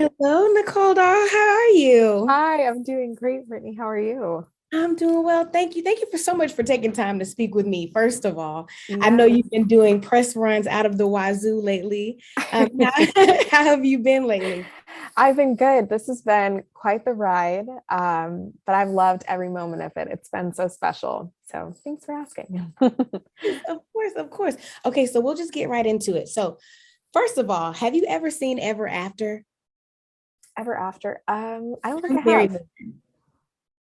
Hello, Nicole doll. How are you? Hi, I'm doing great, Brittany. How are you? I'm doing well. Thank you. Thank you for so much for taking time to speak with me. First of all, I know Yes. you've been doing press runs out of the wazoo lately. How, how have you been lately? I've been good. This has been quite the ride, but I've loved every moment of it. It's been so special. So thanks for asking. Yes, of course, of course. Okay, so we'll just get right into it. So, first of all, have you ever seen Ever After? Ever After? I don't think Drew I have. Barrymore.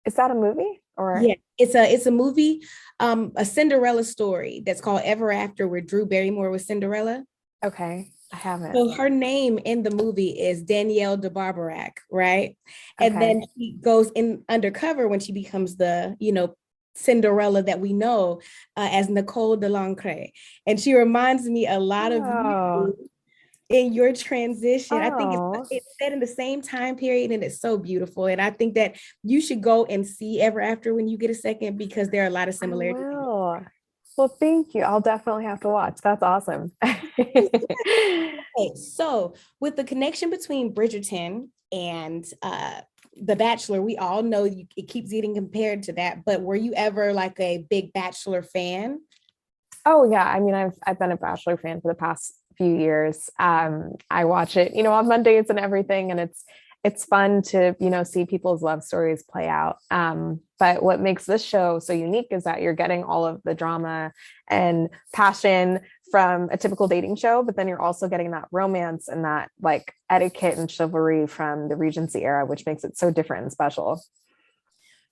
Is that a movie or? Yeah, it's a movie, a Cinderella story that's called Ever After, where Drew Barrymore was Cinderella. Okay, I haven't. So her name in the movie is Danielle de Barbarac, right? And Okay. then she goes in undercover when she becomes Cinderella that we know as Nicole de Lancre. And she reminds me a lot of Oh, you in your transition. I think oh, it's set in the same time period and it's so beautiful. And I think that you should go and see Ever After when you get a second because there are a lot of I similarities. will. Well, thank you. I'll definitely have to watch. That's awesome. Okay, so with the connection between Bridgerton and The Bachelor, we all know it keeps getting compared to that. But were you ever like a big Bachelor fan? Oh yeah, I mean I've been a Bachelor fan for the past few years. I watch it, on Mondays and everything, and it's fun to see people's love stories play out. But what makes this show so unique is that you're getting all of the drama and passion from a typical dating show, but then you're also getting that romance and that like etiquette and chivalry from the Regency era, which makes it so different and special.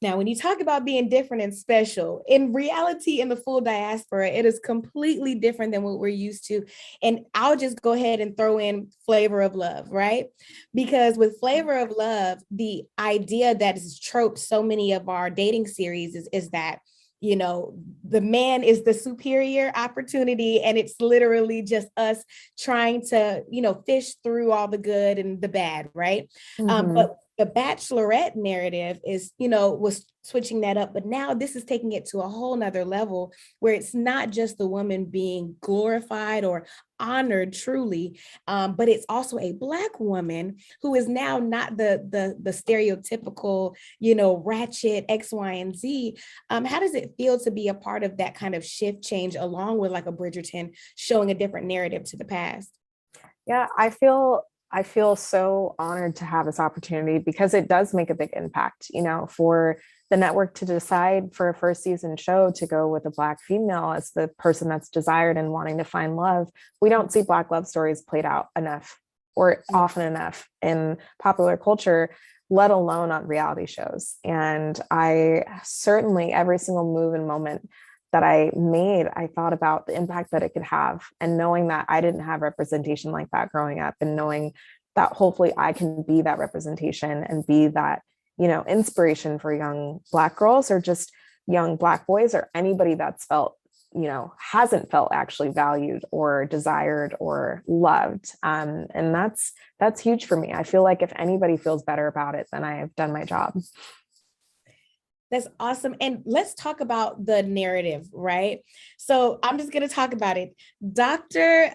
Now, when you talk about being different and special, in reality, in the full diaspora, it is completely different than what we're used to. And I'll just go ahead and throw in Flavor of Love, right? Because with Flavor of Love, the idea that is troped so many of our dating series is that the man is the superior opportunity and it's literally just us trying to fish through all the good and the bad, right? Mm-hmm. But the bachelorette narrative is was switching that up, but now this is taking it to a whole nother level where it's not just the woman being glorified or honored truly, but it's also a Black woman who is now not the stereotypical ratchet X, Y, and Z. How does it feel to be a part of that kind of shift change along with like a Bridgerton showing a different narrative to the past? Yeah, I feel so honored to have this opportunity because it does make a big impact, for the network to decide for a first season show to go with a Black female as the person that's desired and wanting to find love. We don't see Black love stories played out enough or often enough in popular culture, let alone on reality shows. And I certainly, every single move and moment that I made, I thought about the impact that it could have. And knowing that I didn't have representation like that growing up, and knowing that hopefully I can be that representation and be that, inspiration for young Black girls or just young Black boys or anybody that's felt, hasn't felt actually valued or desired or loved. And that's huge for me. I feel like if anybody feels better about it, then I have done my job. That's awesome. And let's talk about the narrative, right? So I'm just going to talk about it. Dr.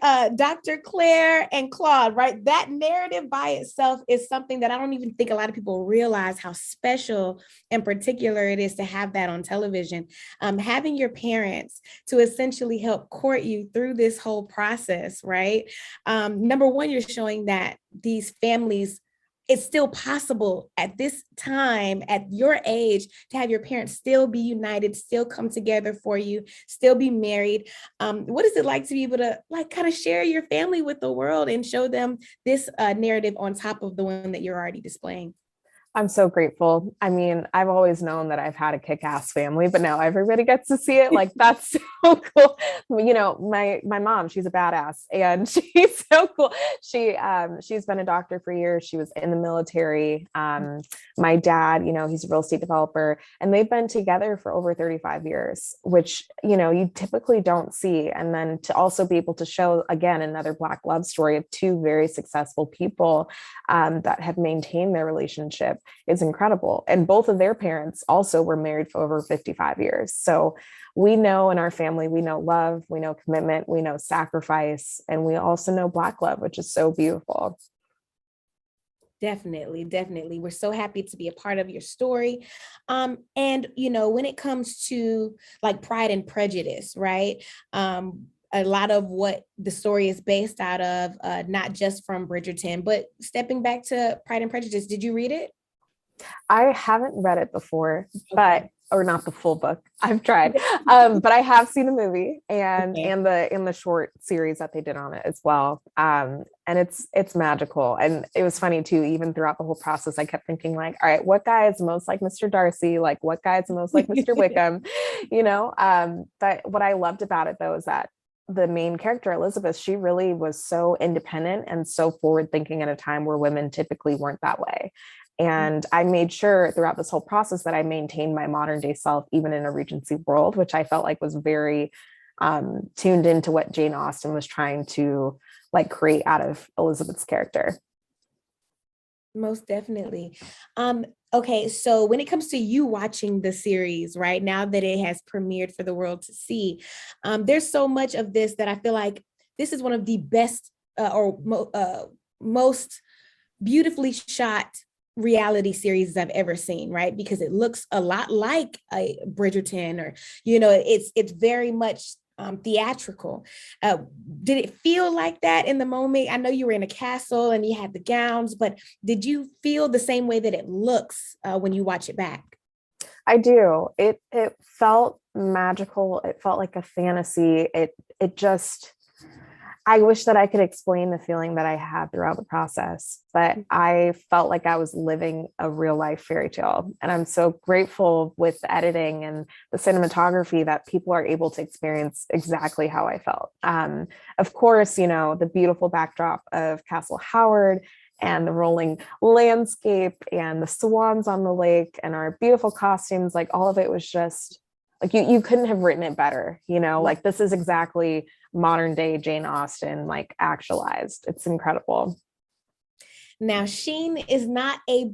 Claire and Claude, right? That narrative by itself is something that I don't even think a lot of people realize how special and particular it is to have that on television. Having your parents to essentially help court you through this whole process, right? Number one, you're showing that these families, it's still possible at this time, at your age, to have your parents still be united, still come together for you, still be married. What is it like to be able to like kind of share your family with the world and show them this narrative on top of the one that you're already displaying? I'm so grateful. I mean, I've always known that I've had a kick-ass family, but now everybody gets to see it. Like that's so cool. My mom, she's a badass and she's so cool. She's been a doctor for years. She was in the military. My dad, he's a real estate developer, and they've been together for over 35 years, which, you typically don't see. And then to also be able to show again another Black love story of two very successful people that have maintained their relationship is incredible. And both of their parents also were married for over 55 years. So we know in our family, we know love, we know commitment, we know sacrifice, and we also know Black love, which is so beautiful. Definitely, definitely. We're so happy to be a part of your story. And when it comes to like Pride and Prejudice, right? A lot of what the story is based out of, not just from Bridgerton, but stepping back to Pride and Prejudice, did you read it? I haven't read it before, Okay. or not the full book. I've tried, but I have seen the movie Okay. and the short series that they did on it as well. And it's magical, and it was funny too. Even throughout the whole process, I kept thinking like, all right, what guy is most like Mr. Darcy? Like, what guy is most like Mr. Wickham? But what I loved about it though is that the main character Elizabeth, she really was so independent and so forward thinking at a time where women typically weren't that way. And I made sure throughout this whole process that I maintained my modern day self, even in a Regency world, which I felt like was very tuned into what Jane Austen was trying to like create out of Elizabeth's character. Most definitely. Okay, so when it comes to you watching the series, right now that it has premiered for the world to see, there's so much of this that I feel like this is one of the best most beautifully shot reality series I've ever seen, right? Because it looks a lot like a Bridgerton, or it's very much theatrical. Uh, did it feel like that in the moment? I know you were in a castle and you had the gowns, but did you feel the same way that it looks when you watch it back? I do. It felt magical. It felt like a fantasy. It just I wish that I could explain the feeling that I had throughout the process, but I felt like I was living a real life fairy tale. And I'm so grateful with the editing and the cinematography that people are able to experience exactly how I felt. Of course, the beautiful backdrop of Castle Howard and the rolling landscape and the swans on the lake and our beautiful costumes, like all of it was just like you couldn't have written it better, like this is exactly modern day Jane Austen, like actualized. It's incredible. Now, Sheen is not a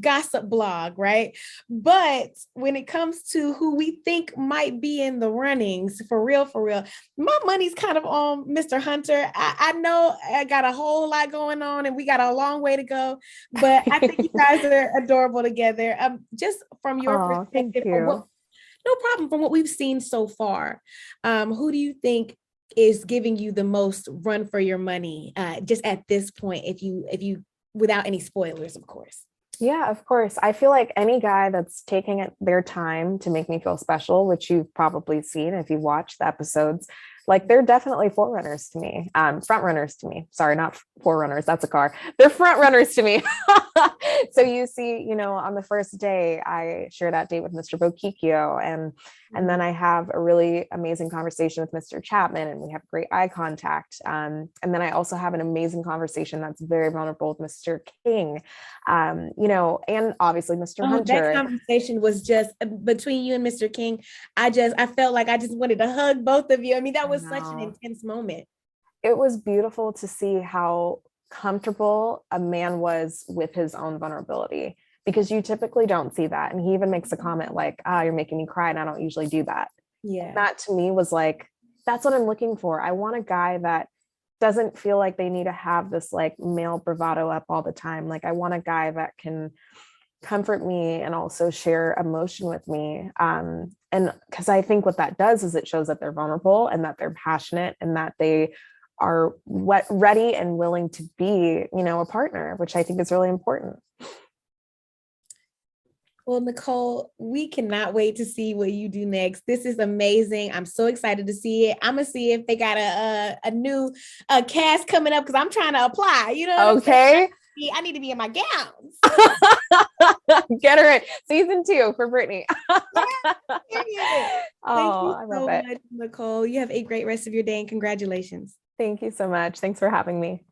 gossip blog, right? But when it comes to who we think might be in the runnings, for real, my money's kind of on Mr. Hunter. I know I got a whole lot going on, and we got a long way to go, but I think you guys are adorable together. Just from your Oh, thank perspective, you. no problem. From what we've seen so far, who do you think is giving you the most run for your money, just at this point, if you without any spoilers, of course? Yeah, of course. I feel like any guy that's taking their time to make me feel special, which you've probably seen if you watch the episodes, like they're definitely forerunners to me, front runners to me. Sorry, not forerunners. That's a car. They're front runners to me. So you see, on the first day, I share that date with Mr. Bokikio, and then I have a really amazing conversation with Mr. Chapman, and we have great eye contact. And then I also have an amazing conversation that's very vulnerable with Mr. King, and obviously Mr. Oh, that Hunter. conversation was just between you and Mr. King. I felt like I just wanted to hug both of you. I mean, that I was such an know. intense moment. It was beautiful to see how comfortable a man was with his own vulnerability, because you typically don't see that. And he even makes a comment like, you're making me cry, and I don't usually do that. Yeah. That to me was like, that's what I'm looking for. I want a guy that doesn't feel like they need to have this like male bravado up all the time. Like I want a guy that can comfort me and also share emotion with me. And because I think what that does is it shows that they're vulnerable and that they're passionate and that they are ready and willing to be, a partner, which I think is really important. Well, Nicole, we cannot wait to see what you do next. This is amazing. I'm so excited to see it. I'm gonna see if they got a new cast coming up, because I'm trying to apply. You know what I'm Okay. saying? I need to be in my gowns. Get her in season 2 for Brittany. Period. Thank Oh, you I love so it. much, Nicole. You have a great rest of your day, and congratulations. Thank you so much. Thanks for having me.